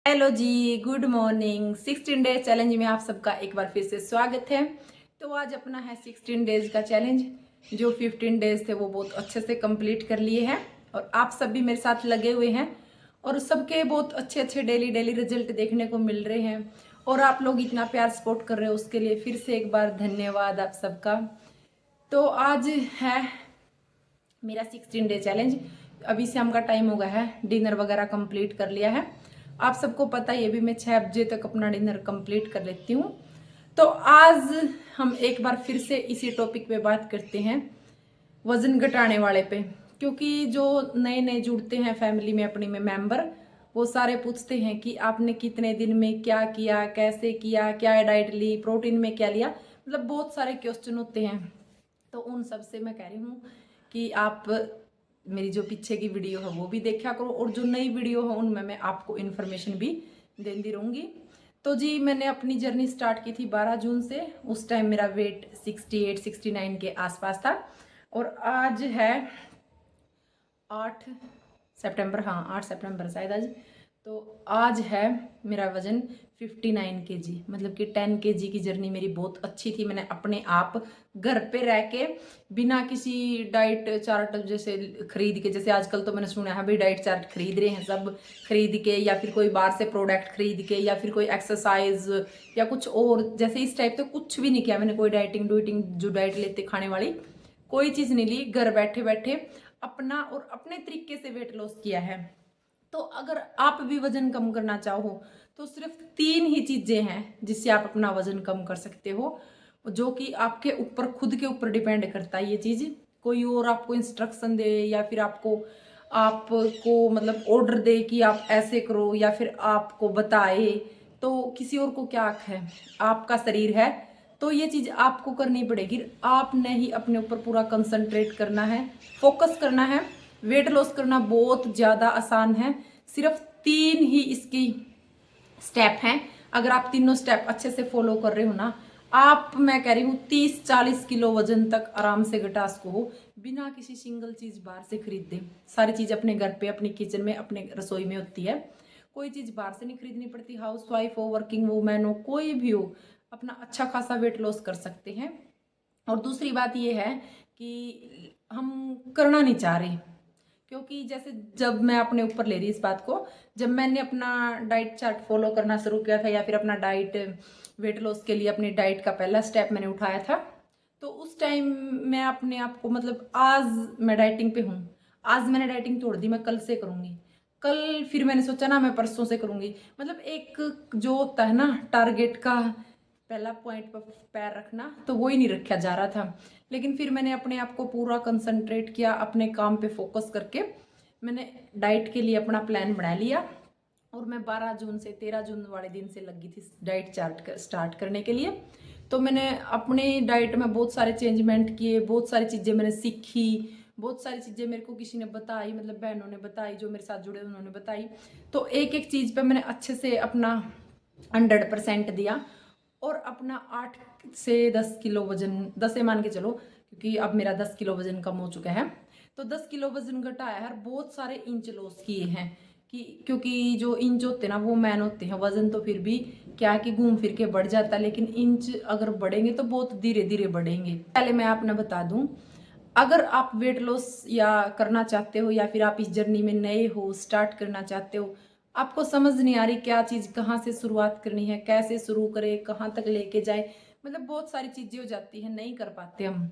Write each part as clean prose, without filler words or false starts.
Hello जी, good morning. 16 days challenge में आप सबका एक बार फिर से स्वागत है। तो आज अपना है 16 डेज का चैलेंज। जो 15 डेज थे वो बहुत अच्छे से कंप्लीट कर लिए हैं और आप सब भी मेरे साथ लगे हुए हैं और सबके बहुत अच्छे अच्छे डेली डेली रिजल्ट देखने को मिल रहे हैं और आप लोग इतना प्यार सपोर्ट कर रहे हो उसके लिए फिर से एक बार धन्यवाद आप सबका। तो आज है मेरा 16 डे चैलेंज। अभी शाम का टाइम हो गया है, डिनर वगैरह कंप्लीट कर लिया है। आप सबको पता है ये भी मैं 6 बजे तक अपना डिनर कंप्लीट कर लेती हूँ। तो आज हम एक बार फिर से इसी टॉपिक पे बात करते हैं, वजन घटाने वाले पे। क्योंकि जो नए नए जुड़ते हैं फैमिली में अपनी में मेंबर, वो सारे पूछते हैं कि आपने कितने दिन में क्या किया, कैसे किया, क्या डाइट ली, प्रोटीन में क्या लिया, मतलब बहुत सारे क्वेश्चन होते हैं। तो उन सब से मैं कह रही हूँ कि आप मेरी जो पीछे की वीडियो है वो भी देखा करो और जो नई वीडियो है उनमें मैं आपको इन्फॉर्मेशन भी देती रहूँगी। तो जी मैंने अपनी जर्नी स्टार्ट की थी 12 जून से। उस टाइम मेरा वेट 68-69 के आसपास था और आज है 8 सितंबर, हाँ 8 सितंबर शायद आज। तो आज है मेरा वजन 59 kg, मतलब कि 10 kg की जर्नी मेरी बहुत अच्छी थी। मैंने अपने आप घर पे रह के बिना किसी डाइट चार्ट जैसे खरीद के, जैसे आजकल तो मैंने सुना है भाई डाइट चार्ट खरीद रहे हैं सब खरीद के, या फिर कोई बाहर से प्रोडक्ट खरीद के, या फिर कोई एक्सरसाइज या कुछ और जैसे इस टाइप तो कुछ भी नहीं किया मैंने। कोई डाइटिंग डुइटिंग जो डाइट लेते खाने वाली कोई चीज़ नहीं ली। घर बैठे बैठे अपना और अपने तरीके से वेट लॉस किया है। तो अगर आप भी वजन कम करना चाहो तो सिर्फ 3 ही चीजें हैं जिससे आप अपना वजन कम कर सकते हो, जो कि आपके ऊपर खुद के ऊपर डिपेंड करता है। ये चीज कोई और आपको इंस्ट्रक्शन दे या फिर आपको मतलब ऑर्डर दे कि आप ऐसे करो, या फिर आपको बताए, तो किसी और को क्या हक है? आपका शरीर है तो ये चीज आपको करनी पड़ेगी। आपने ही अपने ऊपर पूरा कंसंट्रेट करना है, फोकस करना है। वेट लॉस करना बहुत ज़्यादा आसान है। सिर्फ 3 ही इसकी स्टेप हैं। अगर आप तीनों स्टेप अच्छे से फॉलो कर रहे हो ना, आप, मैं कह रही हूँ 30-40 किलो वजन तक आराम से घटा सको हो बिना किसी सिंगल चीज़ बाहर से खरीदे। सारी चीज़ अपने घर पे अपनी किचन में अपने रसोई में होती है। कोई चीज़ बाहर से नहीं खरीदनी पड़ती। हाउस वाइफ हो, वर्किंग वूमेन हो, कोई भी हो, अपना अच्छा खासा वेट लॉस कर सकते हैं। और दूसरी बात यह है कि हम करना नहीं चाह रहे, क्योंकि जैसे जब मैं अपने ऊपर ले रही इस बात को, जब मैंने अपना डाइट चार्ट फॉलो करना शुरू किया था, या फिर अपना डाइट वेट लॉस के लिए अपनी डाइट का पहला स्टेप मैंने उठाया था, तो उस टाइम मैं अपने आप को, मतलब आज मैं डाइटिंग पे हूँ, आज मैंने डाइटिंग तोड़ दी, मैं कल से करूँगी, कल फिर मैंने सोचा ना मैं परसों से करूँगी। मतलब एक जो होता है ना टारगेट का पहला पॉइंट पर पैर रखना, तो वो ही नहीं रखा जा रहा था। लेकिन फिर मैंने अपने आप को पूरा कंसंट्रेट किया, अपने काम पे फोकस करके मैंने डाइट के लिए अपना प्लान बना लिया और मैं 12 जून से 13 जून वाले दिन से लगी थी डाइट चार्ट स्टार्ट करने के लिए। तो मैंने अपनी डाइट में बहुत सारे चेंजमेंट किए, बहुत सारी चीज़ें मैंने सीखी, बहुत सारी चीज़ें मेरे को किसी ने बताई, मतलब बहनों ने बताई, जो मेरे साथ जुड़े उन्होंने बताई। तो एक एक चीज़ पे मैंने अच्छे से अपना 100% दिया और अपना 8 से 10 किलो वजन, 10 से मान के चलो, क्योंकि अब मेरा 10 किलो वजन कम हो चुका है। तो 10 किलो वजन घटाया है, बहुत सारे इंच लॉस किए हैं। कि क्योंकि जो इंच होते हैं ना वो मैन होते हैं, वजन तो फिर भी क्या है कि घूम फिर के बढ़ जाता है, लेकिन इंच अगर बढ़ेंगे तो बहुत धीरे धीरे बढ़ेंगे। पहले मैं आपने बता दूं, अगर आप वेट लॉस या करना चाहते हो, या फिर आप इस जर्नी में नए हो, स्टार्ट करना चाहते हो, आपको समझ नहीं आ रही क्या चीज़ कहाँ से शुरुआत करनी है, कैसे शुरू करें, कहाँ तक लेके जाए, मतलब बहुत सारी चीज़ें हो जाती हैं, नहीं कर पाते हम।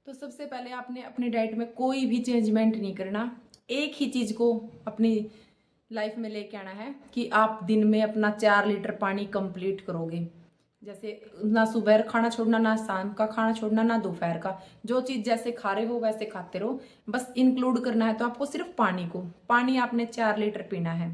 तो सबसे पहले आपने अपनी डाइट में कोई भी चेंजमेंट नहीं करना। एक ही चीज़ को अपनी लाइफ में लेके आना है कि आप दिन में अपना 4 लीटर पानी कंप्लीट करोगे। जैसे ना सुबह खाना छोड़ना, ना शाम का खाना छोड़ना, ना दोपहर का। जो चीज़ जैसे खा रहे हो वैसे खाते रहो, बस इंक्लूड करना है तो आपको सिर्फ पानी आपने 4 लीटर पीना है।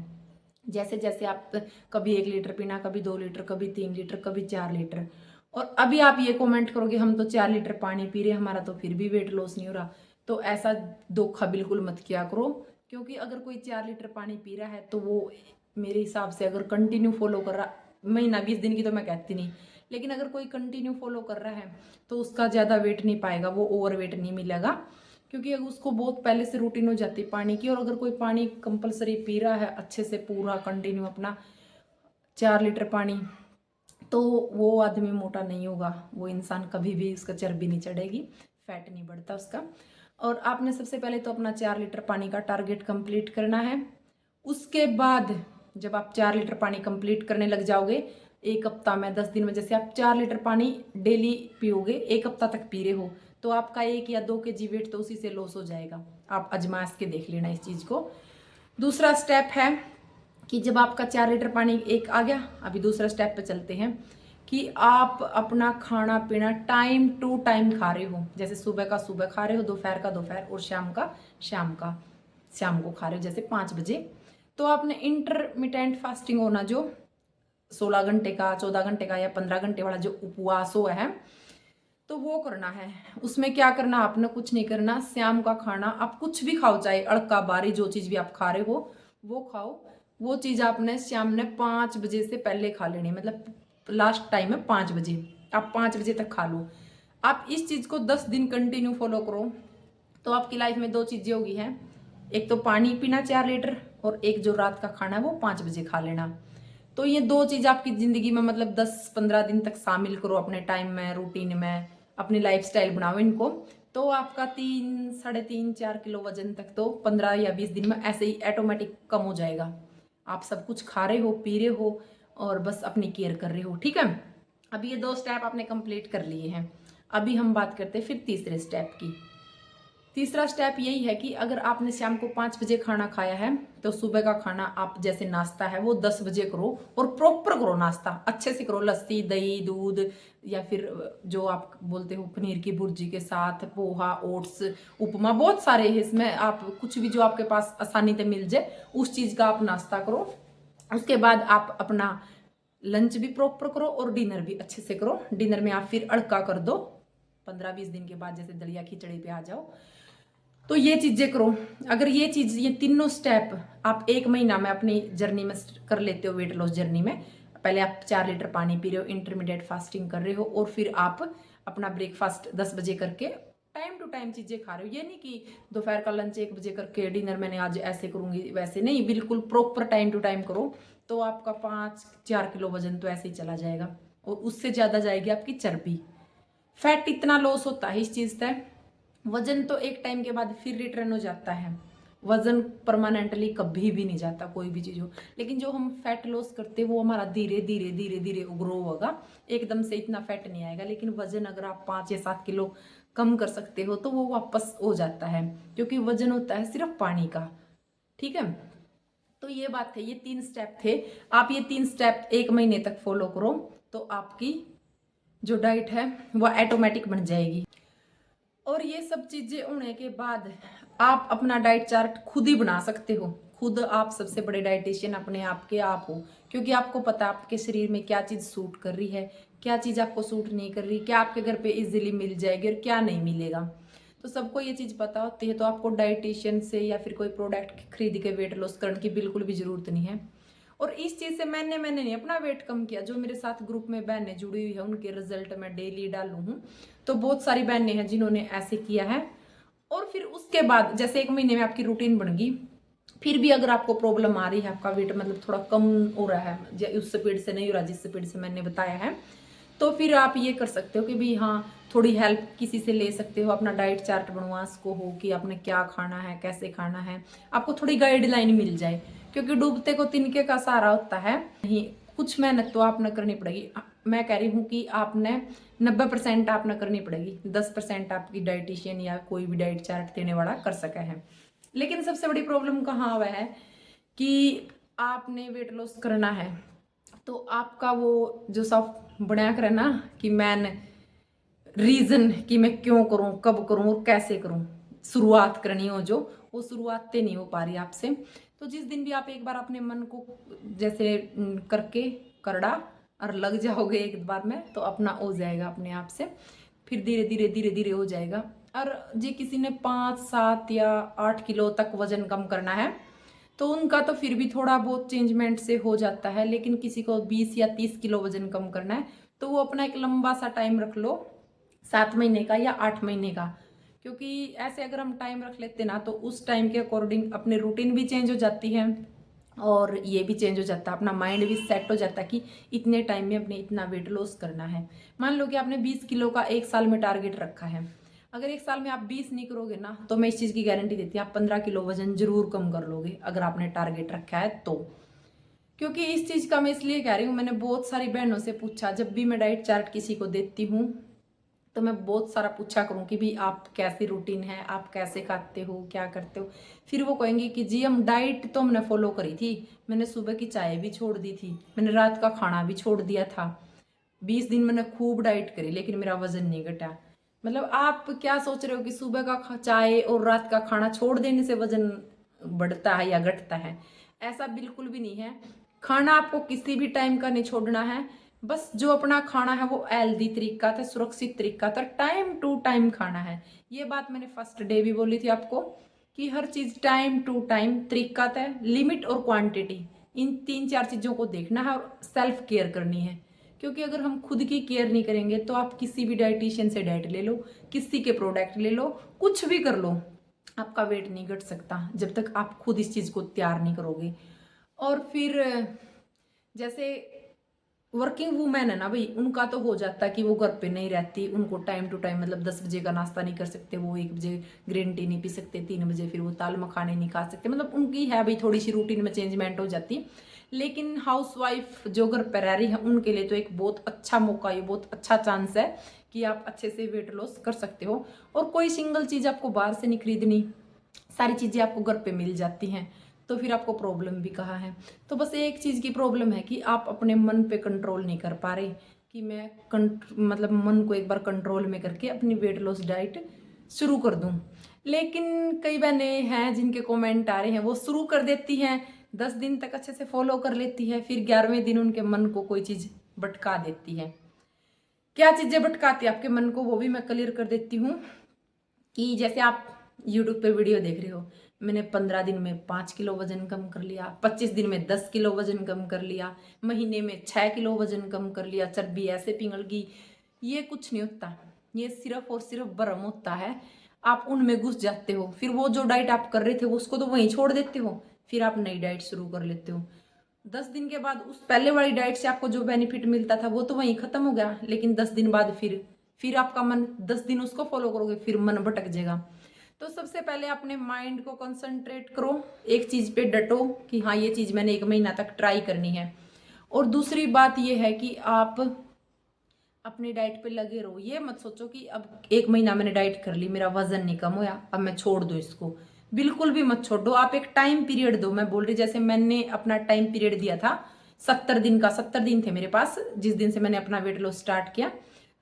जैसे जैसे आप कभी 1 लीटर पीना, कभी 2 लीटर, कभी 3 लीटर, कभी 4 लीटर। और अभी आप ये कमेंट करोगे हम तो 4 लीटर पानी पी रहे, हमारा तो फिर भी वेट लॉस नहीं हो रहा। तो ऐसा धोखा बिल्कुल मत किया करो, क्योंकि अगर कोई 4 लीटर पानी पी रहा है तो वो मेरे हिसाब से अगर कंटिन्यू फॉलो कर रहा, महीना 20 दिन की तो मैं कहती नहीं, लेकिन अगर कोई कंटिन्यू फॉलो कर रहा है तो उसका ज़्यादा वेट नहीं पाएगा, वो ओवर वेट नहीं मिलेगा। क्योंकि अगर उसको बहुत पहले से रूटीन हो जाती है पानी की, और अगर कोई पानी कंपलसरी पी रहा है अच्छे से पूरा कंटिन्यू अपना, 4 लीटर पानी, तो वो आदमी मोटा नहीं होगा, वो इंसान कभी भी उसका चर्बी नहीं चढ़ेगी, फैट नहीं बढ़ता उसका। और आपने सबसे पहले तो अपना 4 लीटर पानी का टारगेट कंप्लीट करना है। उसके बाद जब आप 4 लीटर पानी कंप्लीट करने लग जाओगे, 1 हफ्ता में 10 दिन में जैसे आप 4 लीटर पानी डेली पियोगे, 1 हफ्ता तक पी रहे हो, तो आपका 1 या 2 kg वेट तो उसी से लॉस हो जाएगा। आप आजमाइश के देख लेना इस चीज़ को। दूसरा स्टेप है कि जब आपका 4 लीटर पानी एक आ गया, अभी दूसरा स्टेप पे चलते हैं कि आप अपना खाना पीना टाइम टू टाइम खा रहे हो। जैसे सुबह का सुबह खा रहे हो, दोपहर का दोपहर, और शाम का शाम को खा रहे हो, जैसे 5 बजे। तो आपने इंटरमिटेंट फास्टिंग होना, जो 16 घंटे का, 14 घंटे का या 15 घंटे वाला जो उपवास हो है, तो वो करना है। उसमें क्या करना, आपने कुछ नहीं करना। शाम का खाना आप कुछ भी खाओ, चाहे अड़का बारी जो चीज़ भी आप खा रहे हो वो खाओ। वो चीज़ आपने शाम ने 5 बजे से पहले खा लेनी, मतलब लास्ट टाइम है 5 बजे, आप 5 बजे तक खा लो। आप इस चीज़ को 10 दिन कंटिन्यू फॉलो करो, तो आपकी लाइफ में 2 चीज़ें होगी हैं। एक तो पानी पीना 4 लीटर, और एक जो रात का खाना है वो 5 बजे खा लेना। तो ये 2 चीज़ आपकी ज़िंदगी में मतलब 10-15 दिन तक शामिल करो अपने टाइम में, रूटीन में, अपनी लाइफस्टाइल बनाओ इनको। तो आपका 3-3.5-4 किलो वजन तक तो 15 या 20 दिन में ऐसे ही ऑटोमेटिक कम हो जाएगा। आप सब कुछ खा रहे हो, पी रहे हो, और बस अपनी केयर कर रहे हो, ठीक है। अभी ये 2 स्टेप आपने कंप्लीट कर लिए हैं। अभी हम बात करते हैं फिर तीसरे स्टेप की। तीसरा स्टेप यही है कि अगर आपने शाम को 5 बजे खाना खाया है, तो सुबह का खाना आप जैसे नाश्ता है वो 10 बजे करो, और प्रॉपर करो नाश्ता, अच्छे से करो। लस्सी, दही, दूध, या फिर जो आप बोलते हो पनीर की भुर्जी के साथ, पोहा, ओट्स, उपमा, बहुत सारे हैं इसमें। आप कुछ भी जो आपके पास आसानी से मिल जाए उस चीज़ का आप नाश्ता करो। उसके बाद आप अपना लंच भी प्रॉपर करो और डिनर भी अच्छे से करो। डिनर में आप फिर अड़का कर दो 15-20 दिन के बाद, जैसे दलिया खिचड़ी पे आ जाओ। तो ये चीज़ें करो। अगर ये चीज़, ये तीनों स्टेप आप 1 महीना में अपनी जर्नी में कर लेते हो, वेट लॉस जर्नी में, पहले आप 4 लीटर पानी पी रहे हो, इंटरमीडिएट फास्टिंग कर रहे हो, और फिर आप अपना ब्रेकफास्ट 10 बजे करके टाइम टू टाइम चीज़ें खा रहे हो। ये नहीं कि दोपहर का लंच 1 बजे करके डिनर मैंने आज ऐसे करूँगी वैसे नहीं, बिल्कुल प्रॉपर टाइम टू टाइम करो। तो आपका 5-4 किलो वजन तो ऐसे ही चला जाएगा, और उससे ज़्यादा जाएगी आपकी चर्बी। फैट इतना लॉस होता है इस चीज़ से। वजन तो एक टाइम के बाद फिर रिटर्न हो जाता है, वजन परमानेंटली कभी भी नहीं जाता कोई भी चीज़ हो। लेकिन जो हम फैट लॉस करते हैं वो हमारा धीरे धीरे धीरे धीरे ग्रो होगा, एकदम से इतना फैट नहीं आएगा। लेकिन वजन अगर आप 5 या 7 किलो कम कर सकते हो तो वो वापस हो जाता है, क्योंकि वजन होता है सिर्फ पानी का, ठीक है। तो ये बात है, ये 3 स्टेप थे। आप ये 3 स्टेप 1 महीने तक फॉलो करो, तो आपकी जो डाइट है वह ऑटोमेटिक बन जाएगी। और ये सब चीजें होने के बाद आप अपना डाइट चार्ट खुद ही बना सकते हो। खुद आप सबसे बड़े डाइटिशियन अपने आप के आप हो, क्योंकि आपको पता है आपके शरीर में क्या चीज़ सूट कर रही है, क्या चीज़ आपको सूट नहीं कर रही, क्या आपके घर पे इजीली मिल जाएगी और क्या नहीं मिलेगा। तो सबको ये चीज़ पता होती है, तो आपको डाइटिशियन से या फिर कोई प्रोडक्ट खरीद के वेट लॉस करने की बिल्कुल भी ज़रूरत नहीं है। और इस चीज़ से मैंने नहीं अपना वेट कम किया। जो मेरे साथ ग्रुप में बहनें जुड़ी हुई है उनके रिजल्ट मैं डेली डालू हूँ, तो बहुत सारी बहनें हैं जिन्होंने ऐसे किया है। और फिर उसके बाद जैसे 1 महीने में आपकी रूटीन बन गई, फिर भी अगर आपको प्रॉब्लम आ रही है, आपका वेट मतलब थोड़ा कम हो रहा है, उस स्पीड से नहीं हो रहा जिस स्पीड से मैंने बताया है, तो फिर आप ये कर सकते हो कि भी हाँ, थोड़ी हेल्प किसी से ले सकते हो। अपना डाइट चार्ट बनवा सको हो कि आपने क्या खाना है, कैसे खाना है, आपको थोड़ी गाइडलाइन मिल जाए। क्योंकि डूबते को तिनके का सहारा होता है। नहीं, कुछ मेहनत तो आपने करनी पड़ेगी। मैं कह रही हूँ कि आपने 90% आपने करनी पड़ेगी, 10% आपकी डाइटिशियन या कोई भी डाइट चार्ट देने वाला कर सका है। लेकिन सबसे बड़ी प्रॉब्लम कहाँ हुआ है कि आपने वेट लॉस करना है, तो आपका वो जो सब बनाया करे ना कि मैन रीजन कि मैं क्यों करूं, कब करूं और कैसे करूं, शुरुआत करनी हो जो, वो शुरुआत नहीं हो पा रही आपसे। तो जिस दिन भी आप एक बार अपने मन को जैसे करके करड़ा और लग जाओगे एक बार में, तो अपना हो जाएगा अपने आप से। फिर धीरे धीरे धीरे धीरे हो जाएगा। और जी किसी ने 5-7 या 8 किलो तक वजन कम करना है, तो उनका तो फिर भी थोड़ा बहुत चेंजमेंट से हो जाता है। लेकिन किसी को 20 या 30 किलो वजन कम करना है, तो वो अपना एक लंबा सा टाइम रख लो, 7 महीने का या 8 महीने का। क्योंकि ऐसे अगर हम टाइम रख लेते ना, तो उस टाइम के अकॉर्डिंग अपने रूटीन भी चेंज हो जाती है, और ये भी चेंज हो जाता है, अपना माइंड भी सेट हो जाता है कि इतने टाइम में अपने इतना वेट लॉस करना है। मान लो कि आपने 20 किलो का 1 साल में टारगेट रखा है, अगर 1 साल में आप 20 नहीं करोगे ना, तो मैं इस चीज़ की गारंटी देती हूँ आप 15 किलो वजन जरूर कम कर लोगे, अगर आपने टारगेट रखा है तो। क्योंकि इस चीज़ का मैं इसलिए कह रही हूँ, मैंने बहुत सारी बहनों से पूछा, जब भी मैं डाइट चार्ट किसी को देती हूँ तो मैं बहुत सारा पूछा करूँ कि भाई आप कैसी रूटीन है, आप कैसे खाते हो, क्या करते हो। फिर वो कहेंगे कि जी हम डाइट तो हमने फॉलो करी थी, मैंने सुबह की चाय भी छोड़ दी थी, मैंने रात का खाना भी छोड़ दिया था, 20 दिन मैंने खूब डाइट करी लेकिन मेरा वजन नहीं घटा। मतलब आप क्या सोच रहे हो कि सुबह का चाय और रात का खाना छोड़ देने से वजन बढ़ता है या घटता है? ऐसा बिल्कुल भी नहीं है। खाना आपको किसी भी टाइम का नहीं छोड़ना है, बस जो अपना खाना है वो हेल्दी तरीका था, सुरक्षित तरीका था, टाइम टू टाइम खाना है। ये बात मैंने फर्स्ट डे भी बोली थी आपको कि हर चीज टाइम टू टाइम तरीका था, लिमिट और क्वांटिटी, इन 3-4 चीजों को देखना है और सेल्फ केयर करनी है। क्योंकि अगर हम खुद की केयर नहीं करेंगे तो आप किसी भी डाइटिशियन से डाइट ले लो, किसी के प्रोडक्ट ले लो, कुछ भी कर लो, आपका वेट नहीं घट सकता जब तक आप खुद इस चीज को तैयार नहीं करोगे। और फिर जैसे वर्किंग वूमेन है ना भाई, उनका तो हो जाता है कि वो घर पे नहीं रहती, उनको टाइम टू टाइम मतलब 10 बजे का नाश्ता नहीं कर सकते, वो 1 बजे ग्रीन टी नहीं पी सकते, 3 बजे फिर वो दाल मखाने नहीं खा सकते, मतलब उनकी है भाई थोड़ी सी रूटीन में चेंजमेंट हो जाती। लेकिन हाउस वाइफ जो घर पर रह रही है उनके लिए तो एक बहुत अच्छा मौका, ये बहुत अच्छा चांस है कि आप अच्छे से वेट लॉस कर सकते हो। और कोई सिंगल चीज आपको बाहर से नहीं खरीदनी, सारी चीजें आपको घर पे मिल जाती हैं, तो फिर आपको प्रॉब्लम भी कहाँ है? तो बस एक चीज की प्रॉब्लम है कि आप अपने मन पे कंट्रोल नहीं कर पा रहे कि मैं मतलब मन को एक बार कंट्रोल में करके अपनी वेट लॉस डाइट शुरू कर दूं। लेकिन कई बहनें हैं जिनके कमेंट आ रहे हैं, वो शुरू कर देती हैं, 10 दिन तक अच्छे से फॉलो कर लेती है, फिर 11वें दिन उनके मन को कोई चीज भटका देती है। क्या चीजें भटकाती है आपके मन को, वो भी मैं क्लियर कर देती हूँ। कि जैसे आप YouTube पे वीडियो देख रहे हो, मैंने 15 दिन में 5 किलो वजन कम कर लिया, 25 दिन में 10 किलो वजन कम कर लिया, महीने में 6 किलो वजन कम कर लिया, चर्बी ऐसे पिघल गई। ये कुछ नहीं होता, ये सिर्फ और सिर्फ भ्रम होता है। आप उनमें घुस जाते हो, फिर वो जो डाइट आप कर रहे थे उसको तो वहीं छोड़ देते हो, फिर आप नई डाइट शुरू कर लेते हो। 10 दिन के बाद उस पहले वाली डाइट से आपको जो बेनिफिट मिलता था वो तो वहीं खत्म हो गया, लेकिन 10 दिन बाद फिर आपका मन 10 दिन उसको फॉलो करोगे, फिर मन भटक जाएगा। तो सबसे पहले अपने माइंड को कंसंट्रेट करो, एक चीज पे डटो कि हाँ ये चीज मैंने 1 महीना तक ट्राई करनी है। और दूसरी बात ये है कि आप अपनी डाइट पे लगे रहो, ये मत सोचो कि अब 1 महीना मैंने डाइट कर ली, मेरा वजन नहीं कम होया, अब मैं छोड़ दूं इसको। बिल्कुल भी मत छोड़ो, आप एक टाइम पीरियड दो। मैं बोल रही जैसे मैंने अपना टाइम पीरियड दिया था 70 दिन का, 70 दिन थे मेरे पास जिस दिन से मैंने अपना वेट लॉस स्टार्ट किया,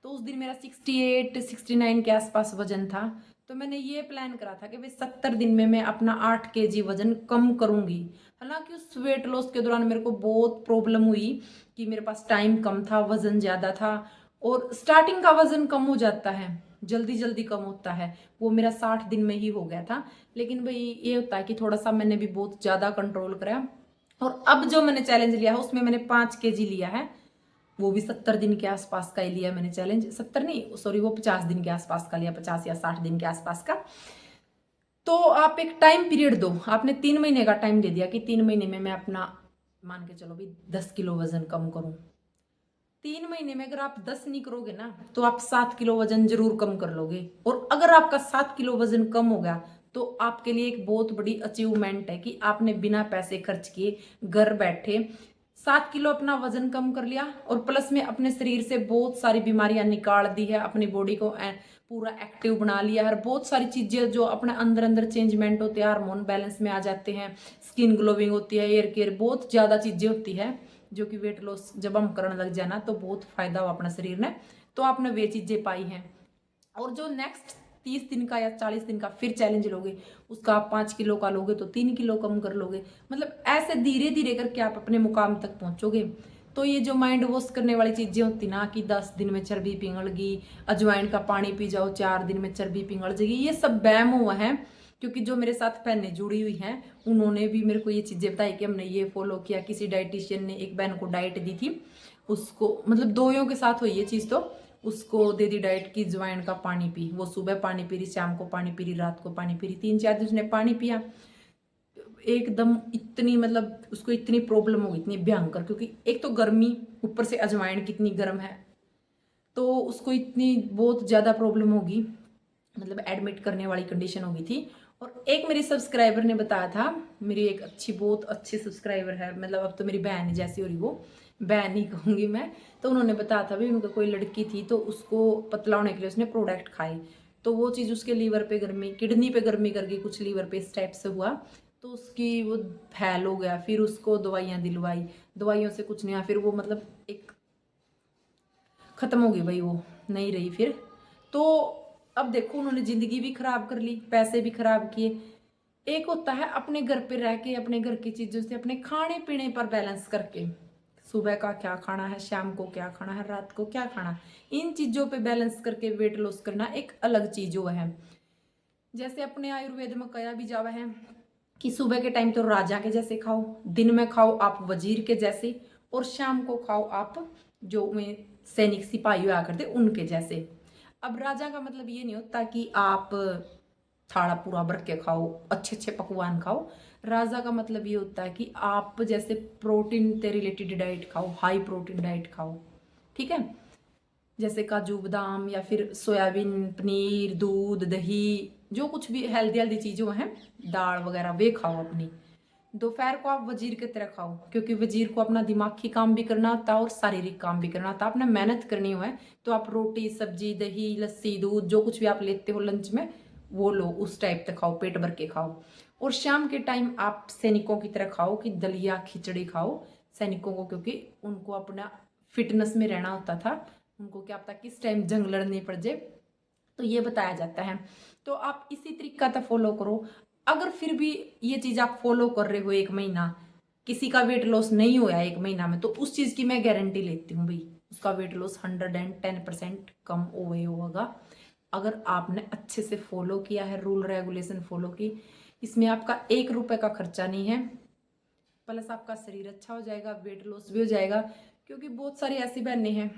तो उस दिन मेरा 68-69 के आसपास वजन था। तो मैंने ये प्लान करा था कि भाई 70 दिन में मैं अपना 8 kg वजन कम करूंगी। हालांकि उस वेट लॉस के दौरान मेरे को बहुत प्रॉब्लम हुई कि मेरे पास टाइम कम था, वजन ज्यादा था, और स्टार्टिंग का वजन कम हो जाता है, जल्दी जल्दी कम होता है, वो मेरा 60 दिन में ही हो गया था। लेकिन भाई ये होता है कि थोड़ा सा मैंने भी बहुत ज्यादा कंट्रोल करा, और अब जो मैंने चैलेंज लिया है उसमें मैंने 5 kg लिया है, वो भी 70 दिन के आसपास का ही लिया मैंने चैलेंज, 70 नहीं सॉरी, वो 50 दिन के आसपास का लिया, 50 या 60 दिन के आसपास का। तो आप एक टाइम पीरियड दो, आपने 3 महीने का टाइम दे दिया कि 3 महीने में मैं अपना मान के चलो भी 10 किलो वजन कम करूं। 3 महीने में अगर आप 10 नहीं करोगे ना, तो आप 7 किलो वजन जरूर कम कर लोगे। और अगर आपका 7 किलो वजन कम हो गया तो आपके लिए एक बहुत बड़ी अचीवमेंट है कि आपने बिना पैसे खर्च किए घर बैठे 7 किलो अपना वजन कम कर लिया, और प्लस में अपने शरीर से बहुत सारी बीमारियां निकाल दी है, अपनी बॉडी को पूरा एक्टिव बना लिया है। बहुत सारी चीजें जो अपने अंदर अंदर चेंजमेंट होते हैं, हार्मोन बैलेंस में आ जाते हैं, स्किन ग्लोविंग होती है, हेयर केयर, बहुत ज्यादा चीजें होती है जो कि वेट लॉस जब हम करने लग जाए ना तो बहुत फायदा हो अपना शरीर ने। तो आपने वे चीजें पाई हैं। और जो नेक्स्ट 30 दिन का या 40 दिन का फिर चैलेंज लोगे, उसका आप 5 किलो का लोगे तो 3 किलो कम कर लोगे, मतलब ऐसे धीरे धीरे करके आप अपने मुकाम तक पहुंचोगे। तो ये जो माइंड वॉश करने वाली चीजें होती ना कि 10 दिन में चर्बी पिघल गई, अजवाइन का पानी पी जाओ 4 दिन में चर्बी पिघल जाएगी, ये सब बैम हुआ है। क्योंकि जो मेरे साथ बहनें जुड़ी हुई हैं उन्होंने भी मेरे को ये चीजें बताई कि हमने ये फॉलो किया, किसी डाइटिशियन ने एक बहन को डाइट दी थी, उसको मतलब दोयों के साथ हुई ये चीज, तो उसको दे दी डाइट की अजवाइन का पानी पी, वो सुबह पानी पी रही, शाम को पानी पी रही, रात को पानी पी रही, 3-4 दिन उसने पानी पिया, एकदम इतनी मतलब उसको इतनी प्रॉब्लम हो गई, इतनी भयंकर, क्योंकि एक तो गर्मी, ऊपर से अजवाइन कितनी गर्म है, तो उसको इतनी बहुत ज़्यादा प्रॉब्लम होगी, मतलब एडमिट करने वाली कंडीशन हो गई थी। और एक मेरी सब्सक्राइबर ने बताया था, मेरी एक अच्छी बहुत अच्छी सब्सक्राइबर है, मतलब अब तो मेरी बहन जैसी हो रही, वो बहन ही कहूँगी मैं, तो उन्होंने बताया था भी उनका कोई लड़की थी तो उसको पतला होने के लिए उसने प्रोडक्ट खाए, तो वो चीज़ उसके लीवर पे गर्मी, किडनी पे गर्मी कर गई, कुछ लीवर पे इस टाइप से हुआ, तो उसकी वो फैल हो गया, फिर उसको दवाइयाँ दिलवाई, दवाइयों से कुछ नहीं हुआ, फिर वो मतलब एक ख़त्म हो गई भाई, वो नहीं रही फिर। तो अब देखो उन्होंने ज़िंदगी भी ख़राब कर ली, पैसे भी ख़राब किए। एक होता है अपने घर पे रह के अपने घर की चीज़ों से अपने खाने पीने पर बैलेंस करके, सुबह का क्या खाना है, शाम को क्या खाना है, रात को क्या खाना है, इन चीज़ों पे बैलेंस करके वेट लॉस करना एक अलग चीज़ वो है। जैसे अपने आयुर्वेद में कहा भी जावा है कि सुबह के टाइम तो राजा के जैसे खाओ, दिन में खाओ आप वजीर के जैसे, और शाम को खाओ आप जो में सैनिक सिपाही हुआ करते उनके जैसे। अब राजा का मतलब ये नहीं होता कि आप थाला पूरा भर के खाओ, अच्छे अच्छे पकवान खाओ। राजा का मतलब ये होता है कि आप जैसे प्रोटीन से रिलेटेड डाइट खाओ, हाई प्रोटीन डाइट खाओ, ठीक है, जैसे काजू बादाम या फिर सोयाबीन, पनीर, दूध, दही, जो कुछ भी हेल्दी हेल्दी चीज़ें हैं, दाल वगैरह वे खाओ अपनी। दोपहर को आप वजीर की तरह खाओ, क्योंकि वजीर को अपना दिमागी काम भी करना होता है और शारीरिक काम भी करना होता है, आपने मेहनत करनी हो है, तो आप रोटी सब्जी दही लस्सी दूध जो कुछ भी आप लेते हो लंच में वो लो, उस टाइप से खाओ, पेट भर के खाओ। और शाम के टाइम आप सैनिकों की तरह खाओ कि दलिया खिचड़ी खाओ सैनिकों को, क्योंकि उनको अपना फिटनेस में रहना होता था, उनको क्या पता किस टाइम जंग लड़नी पड़ जाए, तो ये बताया जाता है। तो आप इसी तरीका का फॉलो करो। अगर फिर भी ये चीज़ आप फॉलो कर रहे हो 1 महीना, किसी का वेट लॉस नहीं हुआ 1 महीना में, तो उस चीज़ की मैं गारंटी लेती हूँ भाई, उसका वेट लॉस 110% कम हुए होगा, अगर आपने अच्छे से फॉलो किया है, रूल रेगुलेशन फॉलो की। इसमें आपका 1 रुपये का खर्चा नहीं है, प्लस आपका शरीर अच्छा हो जाएगा, वेट लॉस भी हो जाएगा। क्योंकि बहुत सारी ऐसी बहनें हैं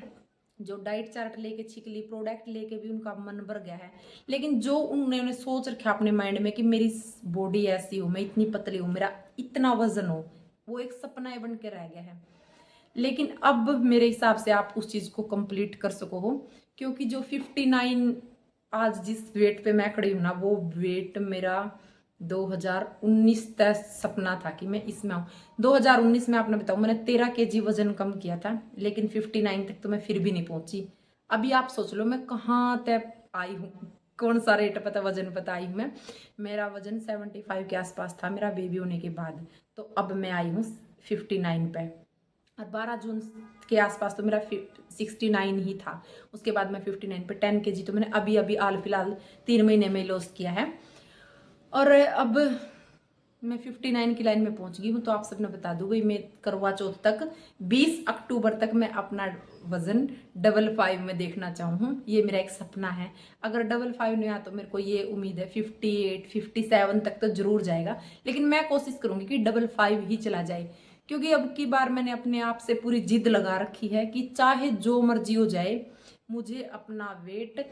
जो डाइट चार्ट लेके छिकली प्रोडक्ट लेके भी उनका मन भर गया है, लेकिन जो उन्होंने सोच रखा अपने माइंड में कि मेरी बॉडी ऐसी हो, मैं इतनी पतली हूँ, मेरा इतना वजन हो, वो एक सपना बन के रह गया है। लेकिन अब मेरे हिसाब से आप उस चीज़ को कंप्लीट कर सको हो, क्योंकि जो 59 आज जिस वेट पे मैं खड़ी हूँ ना, वो वेट मेरा 2019 तक सपना था कि मैं इसमें आऊँ। 2019 में आपने बताऊँ मैंने 13 kg वजन कम किया था, लेकिन 59 तक तो मैं फिर भी नहीं पहुंची। अभी आप सोच लो मैं कहाँ तक आई हूँ, कौन सा रेट पता, वजन पता आई हूँ मैं। मेरा वजन 75 के आसपास था मेरा बेबी होने के बाद, तो अब मैं आई हूँ 59 पे, और 12 जून के आसपास तो मेरा 69 ही था। उसके बाद मैं 59 पे 10 kg तो मैंने अभी अभी हाल फिलहाल 3 महीने में लॉस किया है, और अब मैं 59 की लाइन में पहुंच गई हूँ। तो आप सबने बता दूँ भाई, मैं करवा चौथ तक 20 अक्टूबर तक मैं अपना वजन 55 में देखना चाहूँ, ये मेरा एक सपना है। अगर 55 नहीं आया तो मेरे को ये उम्मीद है 58 57 तक तो जरूर जाएगा, लेकिन मैं कोशिश करूँगी कि 55 ही चला जाए, क्योंकि अब की बार मैंने अपने आप से पूरी जिद लगा रखी है कि चाहे जो मर्जी हो जाए, मुझे अपना वेट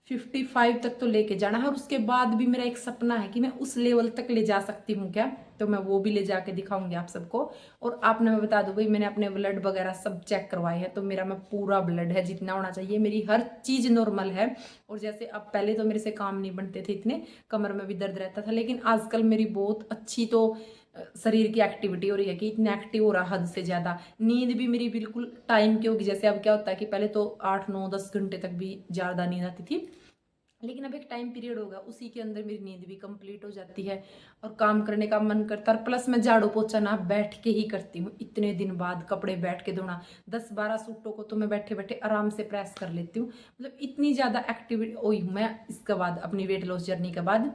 55 तक तो लेके जाना है। और उसके बाद भी मेरा एक सपना है कि मैं उस लेवल तक ले जा सकती हूँ क्या, तो मैं वो भी ले जाके दिखाऊंगी आप सबको। और आपने मैं बता दूँ भाई, मैंने अपने ब्लड वगैरह सब चेक करवाए हैं, तो मेरा में पूरा ब्लड है जितना होना चाहिए, मेरी हर चीज़ नॉर्मल है। और जैसे अब पहले तो मेरे से काम नहीं बनते थे इतने, कमर में भी दर्द रहता था, लेकिन आजकल मेरी बहुत अच्छी तो शरीर की एक्टिविटी हो रही है कि इतना एक्टिव हो रहा हद से ज़्यादा। नींद भी मेरी बिल्कुल टाइम की होगी, जैसे अब क्या होता है कि पहले तो 8 9 10 घंटे तक भी ज़्यादा नींद आती थी, लेकिन अब एक टाइम पीरियड होगा उसी के अंदर मेरी नींद भी कंप्लीट हो जाती है और काम करने का मन करता है। प्लस मैं झाड़ू पोछा ना बैठ के ही करती हूँ, इतने दिन बाद कपड़े बैठ के धोना, 10-12 सूटों को तो मैं बैठे बैठे आराम से प्रेस कर लेती हूँ। मतलब इतनी ज़्यादा एक्टिविटी हुई हूँ मैं इसके बाद, अपनी वेट लॉस जर्नी के बाद।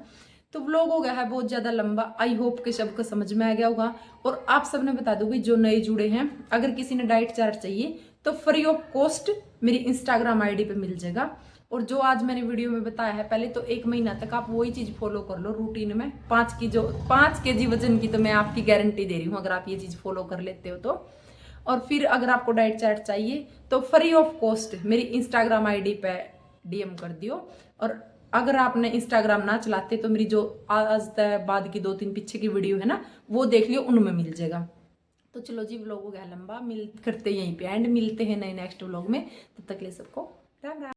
तो व्लॉग हो गया है बहुत ज़्यादा लंबा, आई होप कि सबको समझ में आ गया होगा। और आप सबने बता दो भाई, जो नए जुड़े हैं, अगर किसी ने डाइट चार्ट चाहिए तो फ्री ऑफ कॉस्ट मेरी इंस्टाग्राम आईडी पे मिल जाएगा। और जो आज मैंने वीडियो में बताया है, पहले तो 1 महीना तक आप वही चीज़ फॉलो कर लो रूटीन में। 5 kg वजन की तो मैं आपकी गारंटी दे रही हूँ अगर आप ये चीज़ फॉलो कर लेते हो तो। और फिर अगर आपको डाइट चार्ट चाहिए तो फ्री ऑफ कॉस्ट मेरी इंस्टाग्राम आईडी पे डीएम कर दियो, और अगर आपने इंस्टाग्राम ना चलाते तो मेरी जो आज तक बाद की 2-3 पीछे की वीडियो है ना वो देख लियो, उनमें मिल जाएगा। तो चलो जी, व्लॉग हो गया लंबा, मिल करते यहीं पे एंड, मिलते हैं नए नेक्स्ट व्लॉग में। तब तक के लिए सबको राम राम।